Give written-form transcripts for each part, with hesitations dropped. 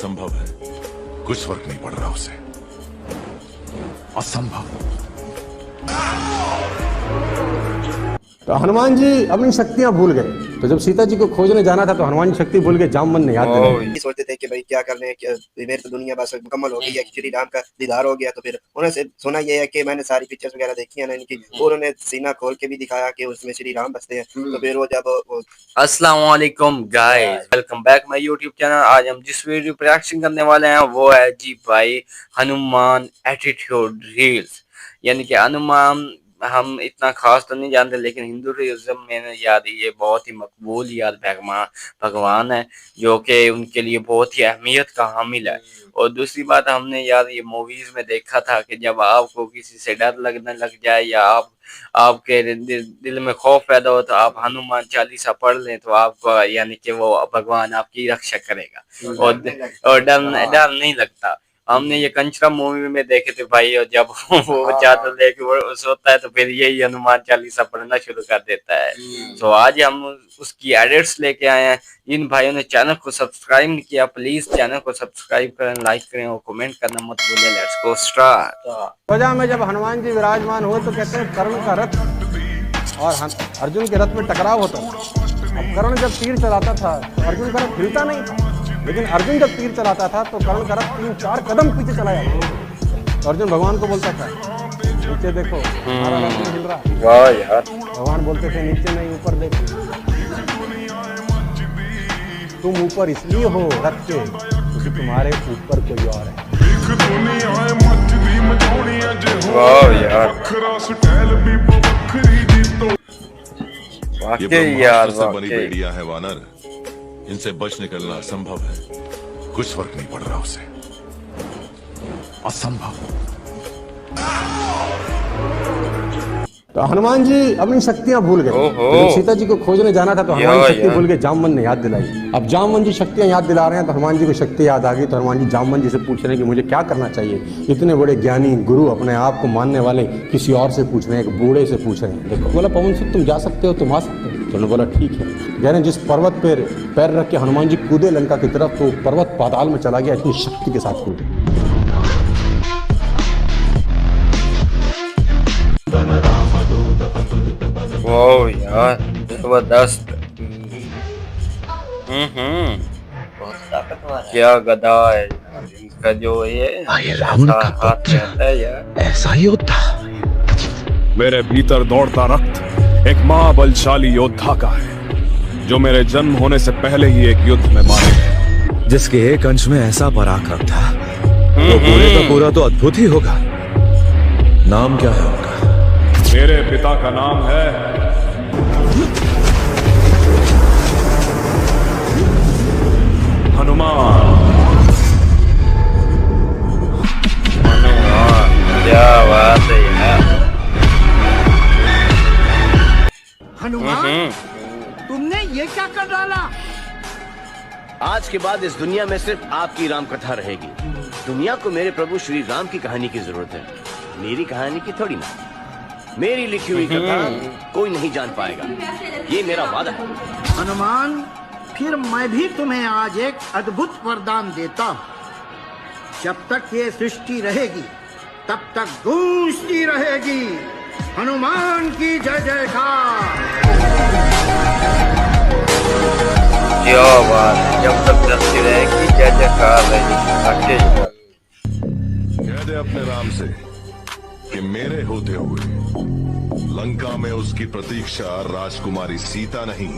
असंभव है, कुछ फर्क नहीं पड़ रहा उसे। असंभव। तो हनुमान जी अपनी शक्तियां भूल गए। तो जब सीता जी को खोजने जाना था तो हनुमान जी शक्ति भूल गए, जामवंत ने याद दिलाई। सोचते थे कि भाई क्या करने, मेरी तो दुनिया बस मुकम्मल हो गई है, श्री राम का दीदार हो गया। तो फिर उन्हें से सुना ये है कि मैंने सारी पिक्चर्स वगैरह देखी है ना इनकी, और उन्हें सीना खोल के भी दिखाया कि उसमें श्री राम बसते हैं। तो फिर वो जब अस्सलाम वालेकुम guys, welcome back my YouTube channel. आज हम जिस वीडियो पर रिएक्शन करने वाले हैं वो है जी भाई हनुमान एटीट्यूड रील्स। यानी कि हनुमान हम इतना खास तो नहीं जानते, लेकिन हिंदुइज्म में याद ये बहुत ही मकबूल याद भगवान है, जो कि उनके लिए बहुत ही अहमियत का हामिल है। और दूसरी बात, हमने यार ये मूवीज में देखा था कि जब आपको किसी से डर लगने लग जाए या आपके दिल में खौफ पैदा हो तो आप हनुमान चालीसा पढ़ लें तो आपको यानी कि वो भगवान आपकी रक्षा करेगा और डर नहीं लगता। हमने ये कंचरा मूवी में देखे थे भाई, और जब वो चादर लेके वो सोता है तो फिर यही हनुमान चालीसा पढ़ना शुरू कर देता है। तो आज हम उसकी एडिट्स लेके आए हैं। इन भाइयों ने चैनल को सब्सक्राइब नहीं किया, प्लीज चैनल को सब्सक्राइब करें, लाइक करें और कमेंट करना मत भूलें। Let's go start. ध्वजा में जब हनुमान जी विराजमान हुए तो कहते हैं कर्ण का रथ और अर्जुन के रथ में टकराव होता था। अब कर्ण जब तीर चलाता था तो अर्जुन का रथ हिलता नहीं था, लेकिन अर्जुन जब तीर चलाता था तो कर्ण का रथ 3-4 कदम पीछे चला जाता। तो अर्जुन भगवान को बोलता था नीचे देखो, हमारा रथ नहीं हिल रहा। वाह यार। भगवान बोलते थे नीचे नहीं ऊपर देखो, तुम ऊपर इसलिए हो रथ के क्योंकि तुम्हारे ऊपर कोई और है। वाह यार। ये ब्रह्मास्त्र से बनी बेड़ियां है वानर, इनसे बच निकलना असंभव है, कुछ फर्क नहीं पड़ रहा उसे। असंभव। तो हनुमान जी अपनी शक्तियां भूल गए। तो जब सीता जी को खोजने जाना था तो हनुमान जी शक्ति भूल गए, जामवंत ने याद दिलाई। अब जामवंत जी शक्तियां याद दिला रहे हैं तो हनुमान जी को शक्ति याद आ गई। तो हनुमान जी जामवंत जी से पूछ रहे हैं कि मुझे क्या करना चाहिए। इतने बड़े ज्ञानी गुरु अपने आप को मानने वाले किसी और से पूछ रहे हैं, एक बूढ़े से पूछ रहे हैं। देखो बोला पवन सुत तुम जा सकते हो, तुम आ सकते हो। तो उन्होंने बोला ठीक है। कह रहे जिस पर्वत पर पैर रख के हनुमान जी कूदे लंका की तरफ तो पर्वत पाताल में चला गया, इतनी शक्ति के साथ कूदे। वाह यार जबरदस्त। बहुत ताकतवर है। क्या गदा है इनका, जो ये रावण का हाथ रहता है यार, ऐसा योद्धा। मेरे भीतर दौड़ता रक्त एक महाबलशाली योद्धा का है, जो मेरे जन्म होने से पहले ही एक युद्ध में मारे गए। जिसके एक अंश में ऐसा पराक्रम था वो पूरे का पूरा तो अद्भुत ही होगा। नाम क्या है उनका? मेरे पिता का नाम है हनुमान। क्या बात है यार। हनुमान, तुमने ये क्या कर डाला? आज के बाद इस दुनिया में सिर्फ आपकी राम कथा रहेगी। दुनिया को मेरे प्रभु श्री राम की कहानी की जरूरत है, मेरी कहानी की थोड़ी ना। मेरी लिखी हुई कथा कोई नहीं जान पाएगा, ये मेरा वादा है। हनुमान, फिर मैं भी तुम्हें आज एक अद्भुत वरदान देता हूँ। जब तक ये सृष्टि रहेगी तब तक गूंजती रहेगी हनुमान की जय जयकार। क्या बात है, जब तक चलती रहेगी जय जयकार रहेगी। कह दे अपने राम से कि मेरे होते हुए लंका में उसकी प्रतीक्षा राजकुमारी सीता नहीं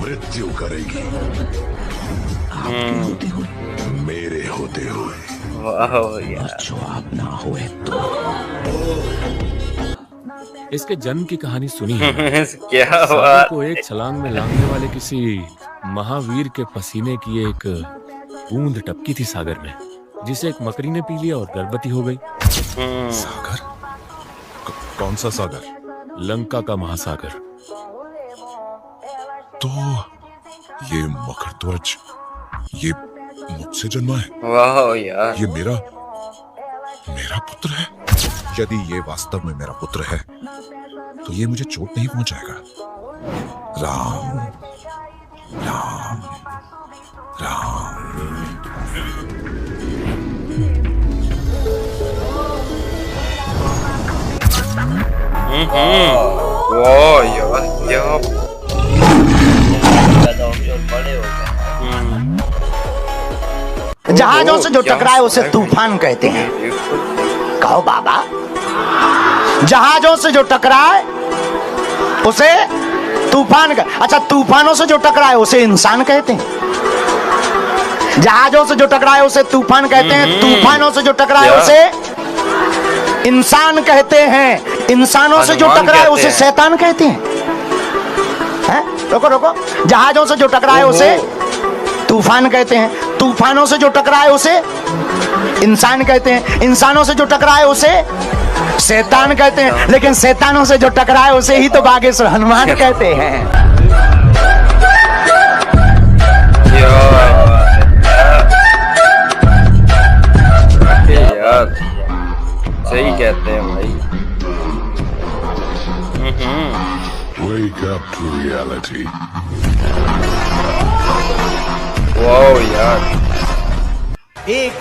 मृत्यु करेगी। होते हुए, मेरे होते हुए। वाह यार। जो आप ना हुए तो। इसके जन्म की कहानी सुनी है। क्या सागर को एक छलांग में लांघने वाले किसी महावीर के पसीने की एक बूंद टपकी थी सागर में, जिसे एक मकड़ी ने पी लिया और गर्भवती हो गई। सागर? कौन सा सागर? लंका का महासागर। तो ये मकरध्वज ये मुझसे जन्मा है? वाह यार। ये मेरा पुत्र है? यदि ये वास्तव में मेरा पुत्र है तो ये मुझे चोट नहीं पहुंचाएगा। राम राम राम। वाह यार क्या पैदा हो गए और बड़े हो गए। जहाजों से जो टकराए उसे तूफान कहते हैं। कहो बाबा, जहाजों से जो टकराए उसे तूफान का, अच्छा तूफानों से जो टकराए उसे इंसान कहते हैं। जहाजों से जो टकराए उसे तूफान कहते हैं, तूफानों से जो टकराए उसे इंसान कहते हैं, इंसानों से जो टकराए उसे शैतान कहते हैं। रोको रोको, जहाजों से जो टकराए उसे तूफान कहते हैं, तूफानों से जो टकराए उसे इंसान कहते हैं, इंसानों से जो टकराए उसे शैतान कहते हैं, लेकिन शैतानों से जो टकराए उसे ही तो बागेश्वर हनुमान कहते हैं। यार सही कहते हैं भाई। Wake up to reality. Wow यार एक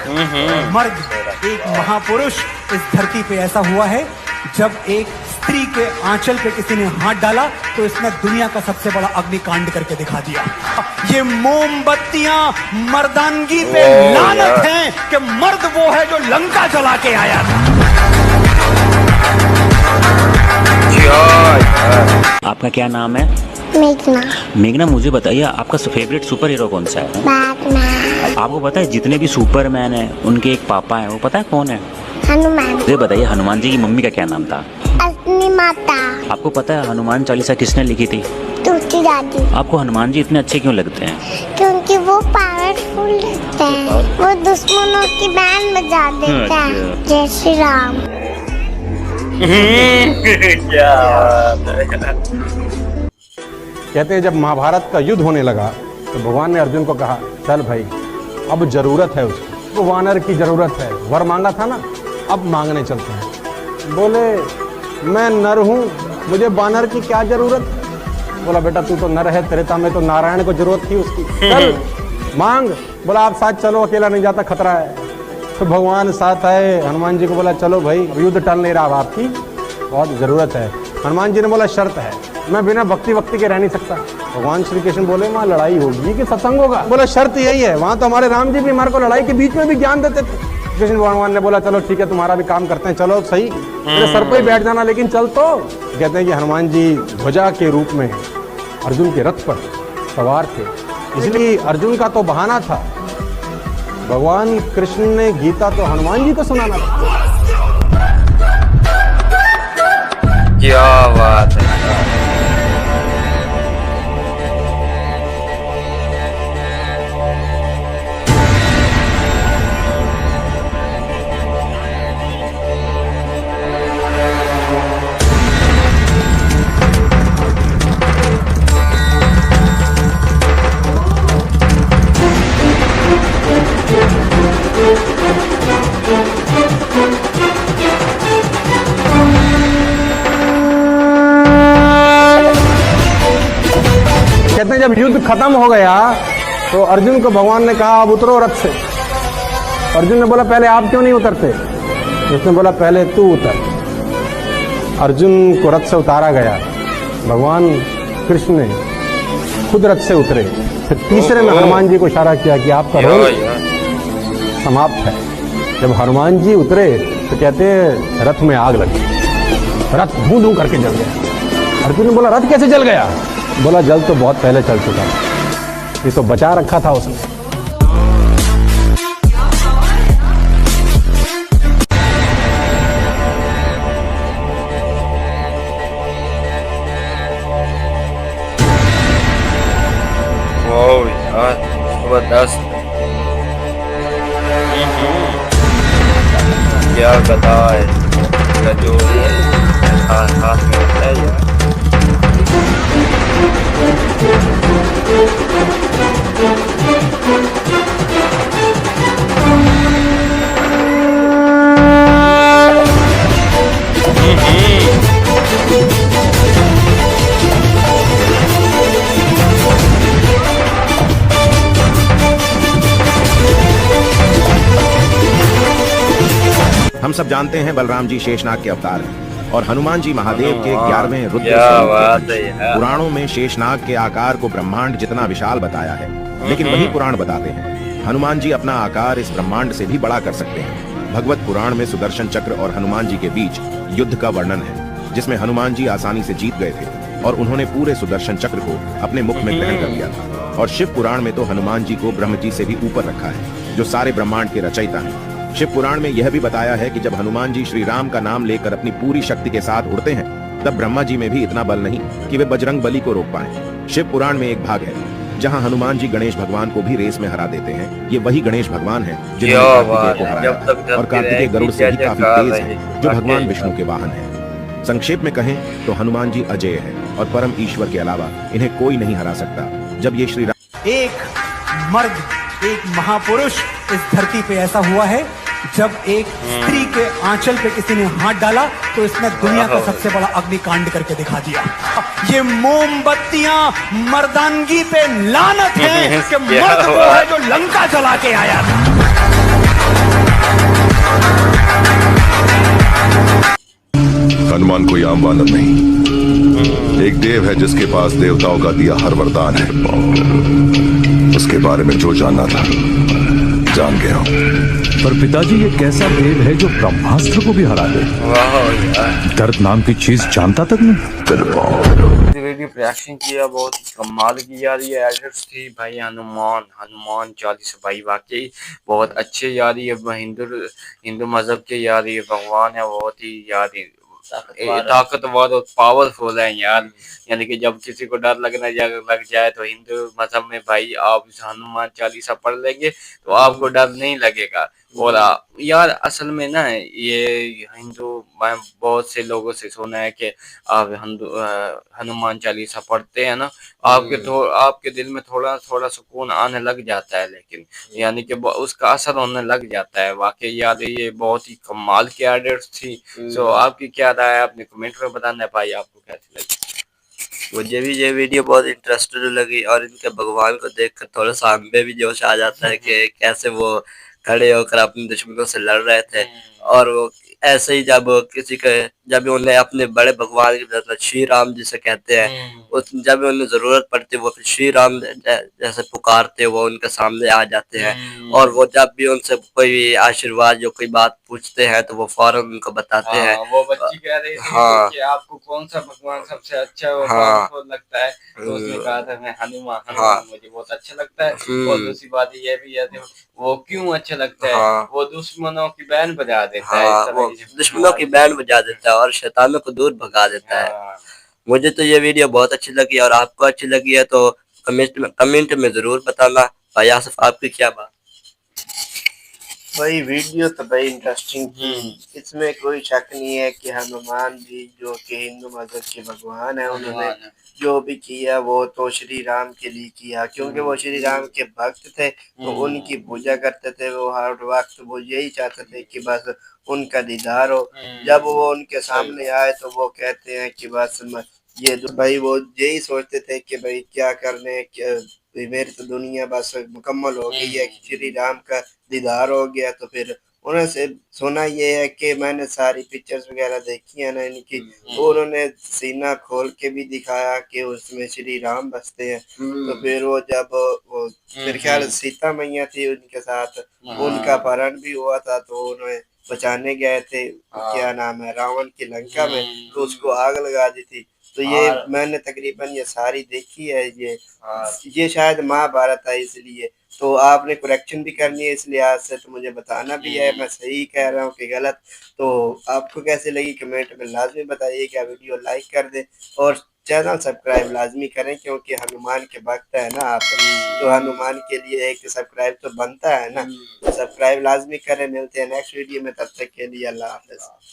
मर्द, एक महापुरुष इस धरती पे ऐसा हुआ है, जब एक स्त्री के आंचल पे किसी ने हाथ डाला तो इसने दुनिया का सबसे बड़ा अग्निकांड करके दिखा दिया। ये मोमबत्तियां मर्दानगी पे लानत हैं कि मर्द वो है जो लंका जला के आया था। आपका क्या नाम है? मेघना। मेघना, मुझे बताइए आपका फेवरेट सुपर हीरो कौन सा है? बैटमैन। आपको पता है जितने भी सुपरमैन हैं उनके एक पापा हैं, वो पता है कौन है? हनुमान। मुझे बताइए हनुमान जी की मम्मी का क्या नाम था? अपनी माता। आपको पता है हनुमान चालीसा किसने लिखी थी? तुलसी दादी। आपको हनुमान जी इतने अच्छे क्यों लगते हैं? क्योंकि वो पावरफुल लगते हैं, वो दुश्मनों की बैंड बजा देते हैं। जय श्री राम। क्या बात है। कहते हैं जब महाभारत का युद्ध होने लगा तो भगवान ने अर्जुन को कहा, चल भाई अब जरूरत है उसकी, वो वानर की जरूरत है, वर मांगा था ना, अब मांगने चलते हैं। बोले मैं नर हूँ, मुझे वानर की क्या जरूरत? बोला बेटा तू तो नर है, त्रेता में तो नारायण को जरूरत थी उसकी, चल मांग। बोला आप साथ चलो, अकेला नहीं जाता, खतरा है। तो भगवान साथ आए, हनुमान जी को बोला चलो भाई युद्ध टल नहीं रहा, आपकी बहुत जरूरत है। हनुमान जी ने बोला शर्त है, मैं बिना भक्ति वक्ति के रह नहीं सकता। भगवान श्री कृष्ण बोले वहाँ लड़ाई होगी कि सत्संग होगा? बोला शर्त यही है, वहाँ तो हमारे राम जी भी हमारे को लड़ाई के बीच में भी ज्ञान देते थे। कृष्ण भगवान ने बोला चलो ठीक है, तुम्हारा भी काम करते हैं, चलो सही, मेरे सर पर ही बैठ जाना लेकिन चल। तो कहते हैं कि हनुमान जी ध्वजा के रूप में अर्जुन के रथ पर सवार थे, इसलिए अर्जुन का तो बहाना था, भगवान कृष्ण ने गीता तो हनुमान जी को सुनाना था। क्या बात है। कहते हैं जब युद्ध खत्म हो गया तो अर्जुन को भगवान ने कहा अब उतरो रथ से। अर्जुन ने बोला पहले आप क्यों नहीं उतरते? उसने बोला पहले तू उतर। अर्जुन को रथ से उतारा गया, भगवान कृष्ण ने खुद रथ से उतरे। फिर तीसरे में हनुमान जी को इशारा किया कि आपका रोल समाप्त है। जब हनुमान जी उतरे तो कहते हैं रथ में आग लगी, रथ धूं धूं करके जल गया। अर्जुन ने बोला रथ कैसे जल गया? बोला जल तो बहुत पहले चल चुका, ये तो बचा रखा था उसने। वाह यार जबरदस्त। क्या गदा है, जो हाथ में होता है यार। हम सब जानते हैं बलराम जी शेषनाग के अवतार हैं। और हनुमान जी महादेव के 11वें रुद्र क्या स्वरूप बात थे। है यार। पुराणों में शेषनाग के आकार को ब्रह्मांड जितना विशाल बताया है, लेकिन वही पुराण बताते हैं हनुमान जी अपना आकार इस ब्रह्मांड से भी बड़ा कर सकते हैं। भगवत पुराण में सुदर्शन चक्र और हनुमान जी के बीच युद्ध का वर्णन है, जिसमें हनुमान जी आसानी से जीत गए थे और उन्होंने पूरे सुदर्शन चक्र को अपने मुख में ग्रहण कर लिया था। और शिव पुराण में तो हनुमान जी को ब्रह्म जी से भी ऊपर रखा है, जो सारे ब्रह्मांड के रचयिता हैं। शिव पुराण में यह भी बताया है कि जब हनुमान जी श्री राम का नाम लेकर अपनी पूरी शक्ति के साथ उड़ते हैं, तब ब्रह्मा जी में भी इतना बल नहीं कि वे बजरंग बली को रोक पाएं। शिव पुराण में एक भाग है जहां हनुमान जी गणेश भगवान को भी रेस में हरा देते हैं। ये वही गणेश भगवान हैं जिन्होंने कार्तिकेय को हराया, और कार्तिकेय गरुड़ से भी काफी तेज है, जो भगवान विष्णु के वाहन है। संक्षेप में कहें तो हनुमान जी अजेय है और परम ईश्वर के अलावा इन्हें कोई नहीं हरा सकता। जब ये श्री राम एक मर्द, एक महापुरुष इस धरती पे ऐसा हुआ है, जब एक स्त्री के आंचल पे किसी ने हाथ डाला तो इसने दुनिया का सबसे बड़ा अग्निकांड करके दिखा दिया। ये मोमबत्तियां मर्दानगी पे लानत है कि मर्द वो है जो लंका जला के आया था। हनुमान कोई आम वानर नहीं, एक देव है जिसके पास देवताओं का दिया हर वरदान है। उसके बारे में जो जानना था जान गया हूं। पर पिताजी, ये कैसा देव है जो ब्रह्मास्त्र को भी हरा दे? दर्द नाम की चीज जानता तक नहीं। वीडियो रिएक्शन किया, बहुत कमाल की यार ये एडिट्स थी भाई। हनुमान चालीसा भाई वाकई बहुत अच्छे यार, ये हिंदू मजहब के यार ये भगवान है, बहुत ही यार ताकतवर और पावरफुल है यार। यानी कि जब किसी को डर लग जाए तो हिंदू मजहब में भाई आप हनुमान चालीसा पढ़ लेंगे तो आपको डर नहीं लगेगा। और यार असल में ना ये हिंदू, मैं बहुत से लोगों से सुना है कि आप हनुमान चालीसा पढ़ते हैं ना, आपके दिल में थोड़ा थोड़ा सुकून आने लग जाता है, लेकिन यानी कि उसका असर होने लग जाता है। वाकई यार ये बहुत ही कमाल की एडिट्स थी। तो आपकी क्या राय है अपने कमेंट में बताना है भाई, आपको कैसी लगी। मुझे भी ये वीडियो बहुत इंटरेस्टेड लगी और इनके भगवान को देखकर थोड़ा सा हम पे भी जोश आ जाता है कि कैसे वो खड़े होकर अपने दुश्मनों से लड़ रहे थे। और वो ऐसे ही जब उन्हें अपने बड़े भगवान की मतलब श्री राम जिसे कहते हैं, जब उन्हें जरूरत पड़ती है वो श्री राम जैसे पुकारते वो उनके सामने आ जाते हैं। और वो जब भी उनसे कोई आशीर्वाद जो कोई बात पूछते हैं तो वो फौरन उनको बताते हैं। वो बच्ची कह रही थी कि आपको कौन सा भगवान सबसे अच्छा लगता है, तो उसने कहा था मैं हनुमान मुझे बहुत अच्छा लगता है। और दूसरी बात ये भी है वो क्यों अच्छा लगता है, वो दुश्मनों की बैन बजा देता है, दुश्मनों की बैंड बजा देता है और शैतानों को दूर भगा देता है। मुझे तो ये वीडियो बहुत अच्छी लगी और आपको अच्छी लगी है तो कमेंट में जरूर बताना। भाई आसिफ, आपकी क्या बात? भाई वीडियो तो भाई इंटरेस्टिंग थी, इसमें कोई शक नहीं है कि हनुमान जी जो कि हिंदू मजहब के भगवान है, उन्होंने जो भी किया वो तो श्री राम के लिए किया, क्योंकि वो श्री राम के भक्त थे तो उनकी पूजा करते थे। वो हर वक्त वो यही चाहते थे कि बस उनका दीदार हो। जब वो उनके सामने आए तो वो कहते हैं कि बस ये जो भाई वो यही सोचते थे कि भाई क्या करने, मेरी तो दुनिया बस मुकम्मल हो गई है, श्री राम का दीदार हो गया। तो फिर उन्हें से सुना ये है कि मैंने सारी पिक्चर्स वगैरह देखी है ना इनकी, उन्होंने सीना खोल के भी दिखाया कि उसमें श्री राम बसते हैं। तो फिर वो जब वो मेरे ख्याल सीता मैया थी उनके साथ, उनका अपहरण भी हुआ था तो उन्हें बचाने गए थे, क्या नाम है, रावण की लंका में, तो उसको आग लगा दी थी। तो ये मैंने तकरीबन ये सारी देखी है। ये शायद महाभारत है, इसलिए तो आपने करेक्शन भी करनी है इस लिहाज से, तो मुझे बताना भी है मैं सही कह रहा हूँ कि गलत। तो आपको कैसे लगी कमेंट में लाजमी बताइएगा, वीडियो लाइक कर दें और चैनल सब्सक्राइब लाजमी करें, क्योंकि हनुमान के भक्त है ना आप, तो हनुमान के लिए एक सब्सक्राइब तो बनता है ना, सब्सक्राइब लाजमी करें। मिलते हैं नेक्स्ट वीडियो में, तब तक के लिए अल्लाह हाफ़िज़।